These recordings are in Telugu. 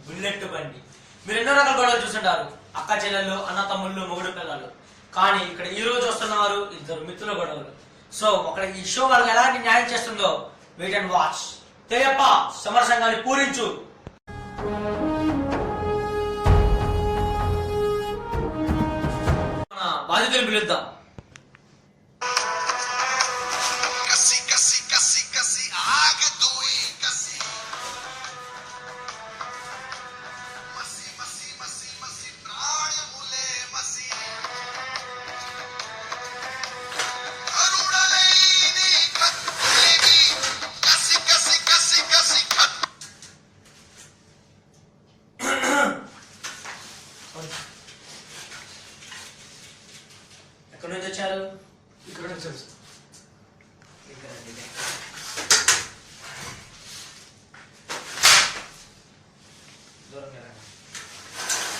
బుల్లెట్ బండి. మీరు ఎన్నో రకాల గొడవలు చూస్తుంటారు, అక్క చెల్లెళ్ళు, అన్న తమ్ముళ్ళు, మొగుడు పిల్లలు. కానీ ఇక్కడ ఈ రోజు వస్తున్నవారు ఇద్దరు మిత్రుల గొడవలు. సో అక్కడ ఈ షో వాళ్ళకి ఎలాంటి న్యాయం చేస్తుందో వెయిట్ అండ్ వాచ్. తేయప్ప సమర సంఘాన్ని పూరించు. బాధితులు పిలుద్దాం. ఎక్కడి నుంచి వచ్చారు? ఇక్కడ నుంచి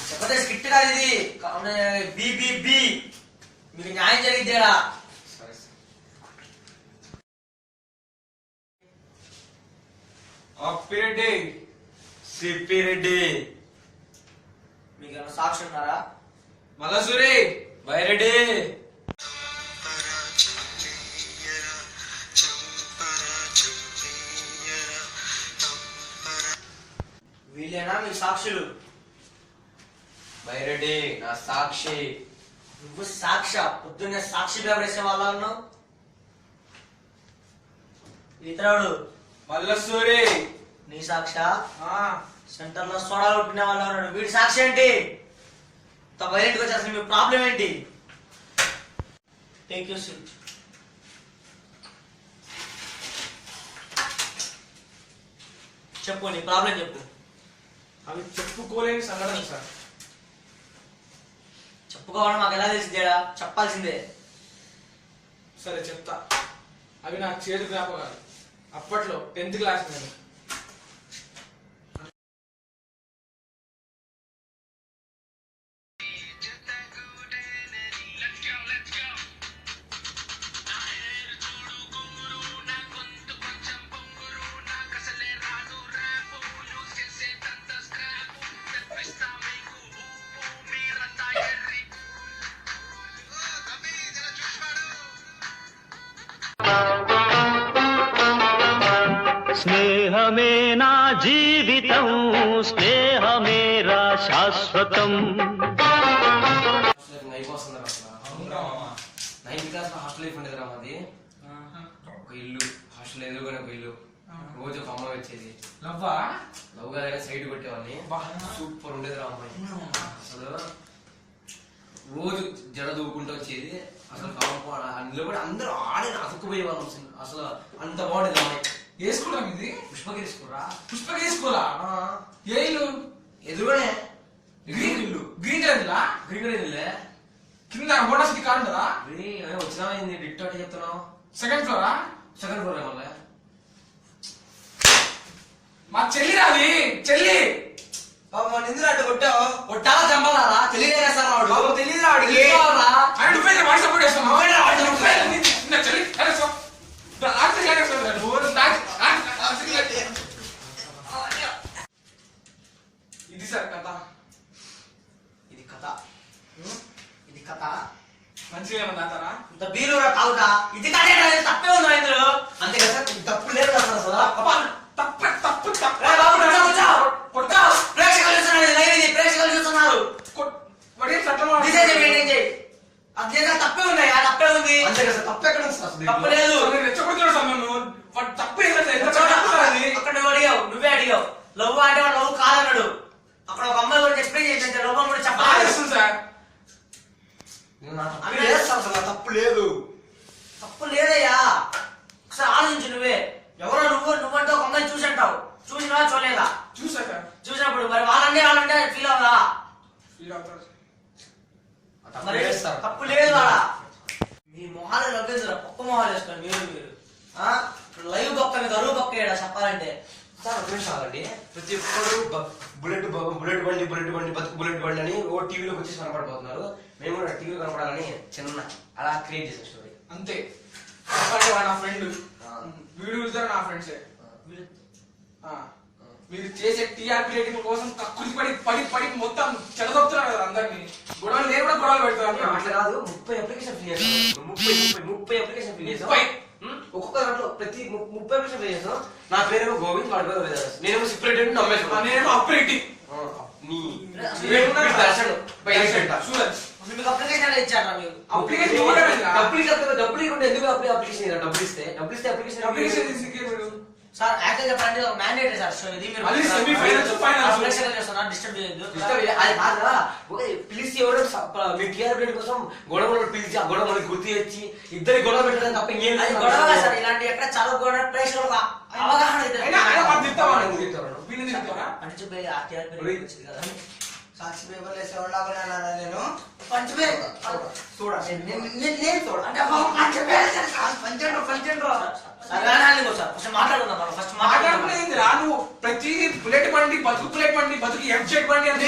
చెప్పతే స్కిట్ కాదు ఇది, బిబిబి. మీకు న్యాయం జరిగిద్దేరా? అప్పిరెడ్డి, సిప్పిరెడ్డి. మీకు ఏమైనా సాక్షి ఉన్నారా? మల్లసూరి, బైరెడ్డి. వీళ్ళేనా మీ సాక్షులు? బైరెడ్డి నా సాక్షి. నువ్వు సాక్ష? పొద్దున్నే సాక్షి పేపర్ వేసే వాళ్ళ ఉన్నావు. ఇతరుడు మల్లసూరి, నీ సాక్ష? ఆ సెంటర్ లో సోడా కొట్టిన వాళ్ళు ఉన్నాడు, వీడి సాక్షి ఏంటి? బయటకు వచ్చేసి మీ ప్రాబ్లం ఏంటి? Take you seat. చెప్పు, నీ ప్రాబ్లం చెప్పు. అవి చెప్పుకోలేని సంఘటన సార్. చెప్పుకోవడం మాకు ఎలా తెలిసిందేడా? చెప్పాల్సిందే. సరే చెప్తా. అవి నాకు చేదు జ్ఞాపకాలు. అప్పట్లో 10th క్లాస్ నేను. స్నేహమే నా జీవితం, స్నేహమేరా శాశ్వతం. అయిపోతుంది అసలు. 9th క్లాస్ లో హాస్టల్ లైఫ్ ఉండేది రా మాది. ఒక ఇల్లు, హాస్టల్ ఎదురుగానే ఒక ఇల్లు. రోజు ఒక అమ్మాయి వచ్చేది. లవ్ గా సైడ్ కొట్టేవాడిని. సూపర్ ఉండేది రా అమ్మాయి. అసలు రోజు జడ దూకుంటూ వచ్చేది. అసలు అందులో కూడా అందరూ ఆడే అతుక్కుపోయే వాళ్ళం. అసలు అంత బాగుండేది అమ్మాయి. ఏ స్కూల్ ఇది? పుష్పగిరి స్కూల్ రా. పుష్పగిరి స్కూలా? ఏ ఇల్లు? ఎదురుగానే గ్రీన్ ఇల్లు. గ్రీన్ కలర్ ఇల్లా? గ్రీన్ కలర్ ఇల్లే. కింద హోండా సిటీ కార్ ఉంటుందా? వచ్చినా డిట్టో అంటే చెప్తున్నావు. Second flora? సెకండ్ ఫ్లోర్ మళ్ళీ. మా చెల్లి రాది, చెల్లి. నిందులు అడ్డు కొట్టావు. కొట్టాలా చంపాలా? తెలియజేస్తాను వాడు. బాబు తెలియదు వాడికి. నువ్వే వాడి సపోర్ట్ చేస్తావు. చెల్లి ఇది సార్ కథ. ఇది కథ. ఇది కథ. మంచిగా ఏమన్నా తాతారా? ఇంత బీరురా తాగుతా. ఇది కథే, తప్పే ఉంది ఇందులో. అంతే కదా, తప్పు లేదు కదా అసలు. తప్పు తప్పు తప్పు. ప్రేక్షకులు చూస్తున్నారు, ప్రేక్షకులు చూస్తున్నారు. అదేదా తప్పే ఉన్నాయా? తప్పే ఉంది. అంతే కదా, తప్పు ఎక్కడ ఉంది సార్? తప్పు లేదు. రెచ్చగొడుతున్నాడు సార్ నన్ను. వాడు తప్పు అక్కడ నువ్వు అడిగావు, నువ్వే అడిగావు. లవ్ అంటే వాడు లవ్ కాదన్నాడు. అక్కడ ఒక అమ్మాయి గురించి ఎక్స్ప్లెయిన్ చేసిందంటే లవ్ కూడా చెప్పాలి సార్. తప్పు లేదు. తప్పు లేదయ్యా. ఒకసారి ఆలోచించు నువ్వే. ఎవరో నువ్వంటే ఒక అమ్మాయి చూసంటావు. చూసినా చూడలేదా? చూసా సార్. చూసినప్పుడు మరి వాళ్ళంటే ఫీల్ అవ్వదా? ఫీల్ అవుతారు. మరి తప్పు లేదు వాడా. మీ మొహాలు లవ్వేదురా, పక్క మొహాలు వేసుకోండి మీరు. లైవ్ బొక్క మీద అరువు బొక్క ఏడా చెప్పాలంటే. చాలండి. ప్రతి ఒక్కరు బుల్లెట్ బండి బతుకు బుల్లెట్ బండి అని ఓ టీవీలోకి వచ్చి కనపడిపోతున్నారు. మేము కూడా టీవీ కనపడాలని చిన్న అలా క్రియేట్ చేసిన స్టోరీ అంతే. నా ఫ్రెండ్ వీడు నా ఫ్రెండ్సే. మీరు చేసే టీఆర్పీ రేటింగ్ కోసం కక్కులి పడి మొత్తం చెడదొప్పుతున్నారు కదా అందరినీ. గొడవలు నేను కూడా గొడవలు పెడతాను. అట్లా కాదు, 30 అప్లికేషన్ ఫిల్ చేస్తాను. 30 అప్లికేషన్ ఫిల్ చేస్తాను. ఒక్కొక్క దాంట్లో ప్రతి 30 అప్లికేషన్ ఫిల్ చేస్తాను. నా పేరేమో గోవింద్, వాడి పేరు వేదాస్. నేనేమో సెపరేట్ నమ్మేస్తాను. నేనేమో అప్రేటింగ్. నీ సూరజ్ మీకు అప్లికేషన్ ఇచ్చారా మీరు? అప్లికేషన్ ఇవ్వడమేనా? డబ్బులు ఇవ్వకుండా ఎందుకు అప్లికేషన్ డబ్బులు ఇస్తే అప్లికేషన్ తీసుకే మీరు సార్ యాక్చువల్ చెప్పండి మ్యాండేటరీ సార్. సో ఇది మీరు మళ్ళీ semi finals, finals. ప్రేక్షకులు చేస్తున్నారు, డిస్టర్బ్ చేయొద్దు. అది కాదా, పిలిచి ఎవరో మీ టీఆర్పీ కోసం గొడవలు పిలిచి ఆ గొడవలు గుర్తు తెచ్చి ఇద్దరి గొడవ పెట్టడం తప్ప ఇంకేం అది గొడవ కాదు సార్. ఇలాంటి ఎక్కడ చాలా గొడవ ప్రేక్షకులకు అవగాహన అవుతుంది. అయినా మనం తింటామా? వీళ్ళు తింటారా? అని చెప్పి ఆ టీఆర్పీ వచ్చింది కదా. సాక్షి పేపర్లు వేసేవాళ్ళ నేను పంచపేరు చూడండి నేను చూడ అంటే పంచపేరు పంచండ్రు ఫస్ట్ మాట్లాడుకుందాం మనం. ఫస్ట్ మాట్లాడుకునేది రా. నువ్వు ప్రతి బుల్లెట్ బండి బతుకు ఎంసెట్ బండి అని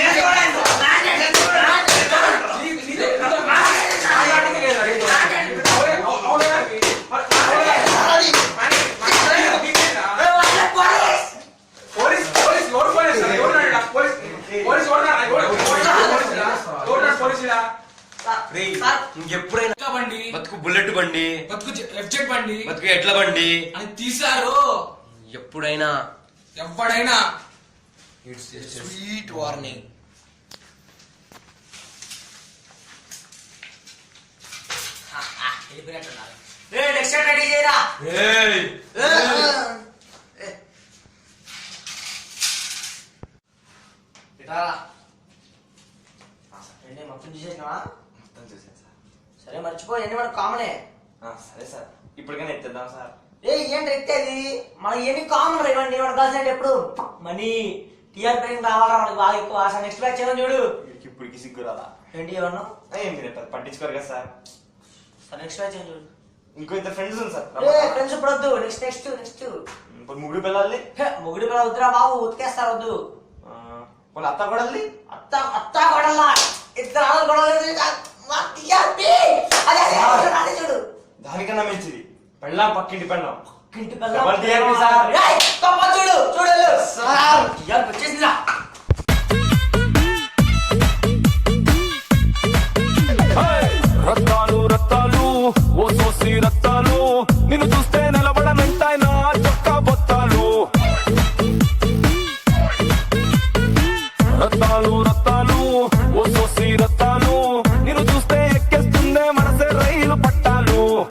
ఇంకెప్పుడైనా బండి బతుకు బుల్లెట్ బండి, బతుకు ఎఫ్జెట్ బండి బతుకు ఎట్ల బండి అని తీశారు. ఎప్పుడైనా ఎవడైనా స్వీట్ వార్నింగ్. వెళ్ళిపోయినట్టున్నారు. నెక్స్ట్ రెడీ చేయరా. మొత్తం చూసేసినావా? మొత్తం చూసాను సార్. సరే మర్చిపో, ఎన్ని మనకు కామనే. సరే సార్, ఇప్పటికైనా ఎత్తేద్దాం సార్. ఏంటి ఎత్తేది? మనకి ఎన్ని కామన్ ఇవ్వండి. మన కలిసి అంటే ఎప్పుడు మనీ టీఆర్పీ రావాలా మనకి బాగా ఎక్కువ ఆశ. నెక్స్ట్ బ్యాచ్ ఏమో చూడు. ఇప్పటికి సిగ్గు రాదా? ఏంటి ఏమన్నా? మీరు పట్టించుకోరు కదా సార్. సరే నెక్స్ట్ బ్యాచ్ ఏం చూడు. ఇంకో ఇద్దరు ఫ్రెండ్స్ ఉంది సార్. ఫ్రెండ్స్ ఇప్పుడు వద్దు. నెక్స్ట్ నెక్స్ట్ నెక్స్ట్ ఇప్పుడు ముగ్గురు పిల్లల్ని మొగుడి పిల్ల వద్దురా బాబు, ఉతికేస్తారు వద్దు. వాళ్ళ అత్త కొడల్ని అత్త కొడల్లా ఇద్దరు ఆడలు గొడవలు చూడు. దానికన్నా మంచిది పెళ్ళాం, పక్కింటి పెళ్ళాం. ఇంటి డబల్ టీఆర్పీ సార్. చూడు చూడు సార్ వచ్చేసిందిరా. రత్తాలు రత్తాలు ఓ సోసి రత్తాలు